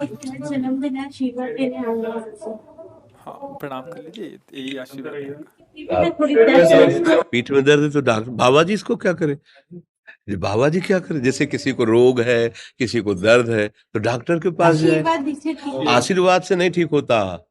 जन्मदिन है, आशीर्वाद देने आऊंगा आपसे। हाँ, प्रणाम कर लीजिए, यही आशीर्वाद रहेगा। पीठ में दर्द है तो डॉक्टर बाबा जी इसको क्या करे? ये बाबा जी क्या करे? जैसे किसी को रोग है, किसी को दर्द है, तो डॉक्टर के पास जाए। आशीर्वाद दीजिए, ठीक है। आशीर्वाद से नहीं ठीक होता।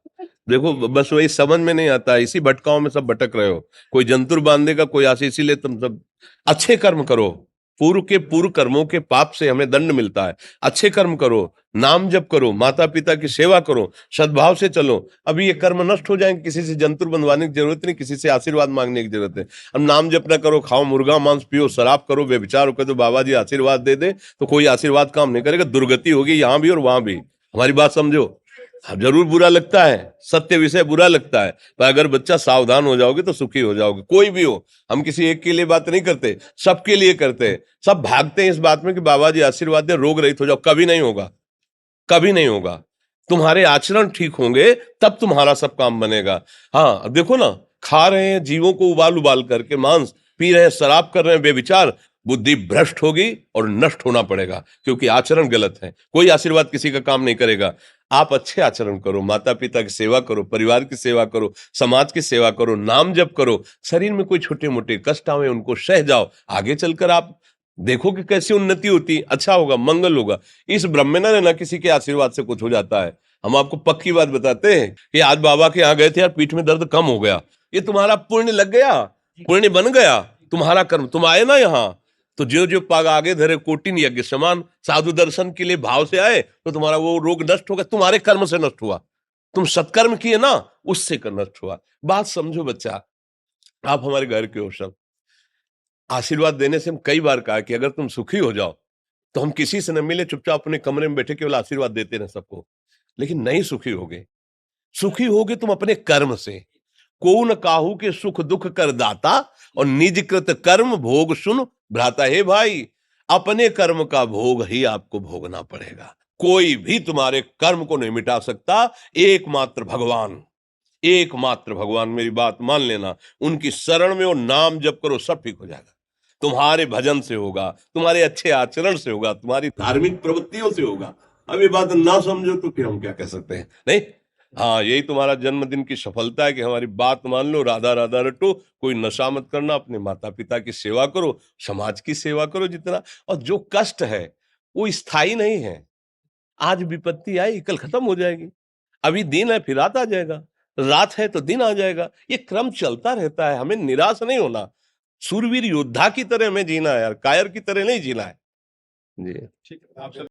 देखो बस वही समझ में नहीं आता, इसी भटकाओं में सब भटक रहे हो। कोई जंतुर बांधेगा, कोई आशीष, इसीलिए तुम सब अच्छे कर्म करो। पूर्व के पूर्व कर्मों के पाप से हमें दंड मिलता है। अच्छे कर्म करो, नाम जप करो, माता पिता की सेवा करो, सद्भाव से चलो। अभी ये कर्म नष्ट हो जाएंगे, किसी से जंतुर बंधवाने की जरूरत नहीं, किसी से आशीर्वाद मांगने की जरूरत है। अब नाम जप ना करो, खाओ मुर्गा मांस, पियो शराब, करो व्यभिचार करो, तो बाबा जी आशीर्वाद दे दे तो कोई आशीर्वाद काम नहीं करेगा। दुर्गति होगी यहाँ भी और वहां भी। हमारी बात समझो। हाँ, जरूर बुरा लगता है, सत्य विषय बुरा लगता है, पर अगर बच्चा सावधान हो जाओगे तो सुखी हो जाओगे। कोई भी हो, हम किसी एक के लिए बात नहीं करते, सबके लिए करते हैं। सब भागते हैं इस बात में कि बाबा जी आशीर्वाद दे, रोग रहित हो जाओ। कभी नहीं होगा, कभी नहीं होगा। तुम्हारे आचरण ठीक होंगे तब तुम्हारा सब काम बनेगा। हाँ देखो ना, खा रहे हैं जीवों को उबाल उबाल करके मांस, पी रहे हैं शराब, कर रहे हैं बेविचार, बुद्धि भ्रष्ट होगी और नष्ट होना पड़ेगा, क्योंकि आचरण गलत है। कोई आशीर्वाद किसी का काम नहीं करेगा। आप अच्छे आचरण करो, माता पिता की सेवा करो, परिवार की सेवा करो, समाज की सेवा करो, नाम जप करो। शरीर में कोई छोटे मोटे कष्ट आवे उनको सह जाओ, आगे चलकर आप देखो कि कैसी उन्नति होती, अच्छा होगा, मंगल होगा। इस ब्रह्म में ना रहना किसी के आशीर्वाद से कुछ हो जाता है। हम आपको पक्की बात बताते हैं कि आज बाबा के यहाँ गए थे यार, पीठ में दर्द कम हो गया। ये तुम्हारा पुण्य लग गया, पुण्य बन गया, तुम्हारा कर्म। तुम आए ना यहाँ, तो जो जो पाग आगे धरे कोटिन यज्ञ समान, साधु दर्शन के लिए भाव से आए तो तुम्हारा वो रोग नष्ट होगा, तुम्हारे कर्म से नष्ट हुआ। तुम सत्कर्म किए ना, उससे कर नष्ट हुआ। बात समझो बच्चा, आप हमारे घर के हो सब। आशीर्वाद देने से हम कई बार कहा कि अगर तुम सुखी हो जाओ तो हम किसी से न मिले, चुपचाप अपने कमरे में बैठे केवल आशीर्वाद देते रहे सबको। लेकिन नहीं सुखी होगे। सुखी होगे तुम अपने कर्म से। को न काहू के सुख दुख कर दाता, और निज कृत कर्म भोग सुन भ्राता। हे भाई, अपने कर्म का भोग ही आपको भोगना पड़ेगा। कोई भी तुम्हारे कर्म को नहीं मिटा सकता, एकमात्र भगवान। एकमात्र भगवान, मेरी बात मान लेना। उनकी शरण में और नाम जप करो, सब ठीक हो जाएगा। तुम्हारे भजन से होगा, तुम्हारे अच्छे आचरण से होगा, तुम्हारी धार्मिक प्रवृत्तियों से होगा। अब ये बात ना समझो तो फिर हम क्या कह सकते हैं? नहीं, हाँ यही तुम्हारा जन्मदिन की सफलता है कि हमारी बात मान लो, राधा राधा रटो, कोई नशा मत करना, अपने माता पिता की सेवा करो, समाज की सेवा करो जितना। और जो कष्ट है वो स्थायी नहीं है। आज विपत्ति आई, कल खत्म हो जाएगी। अभी दिन है, फिर रात आ जाएगा, रात है तो दिन आ जाएगा। ये क्रम चलता रहता है, हमें निराश नहीं होना। सूरवीर योद्धा की तरह हमें जीना है यार, कायर की तरह नहीं जीना है। जी ठीक है।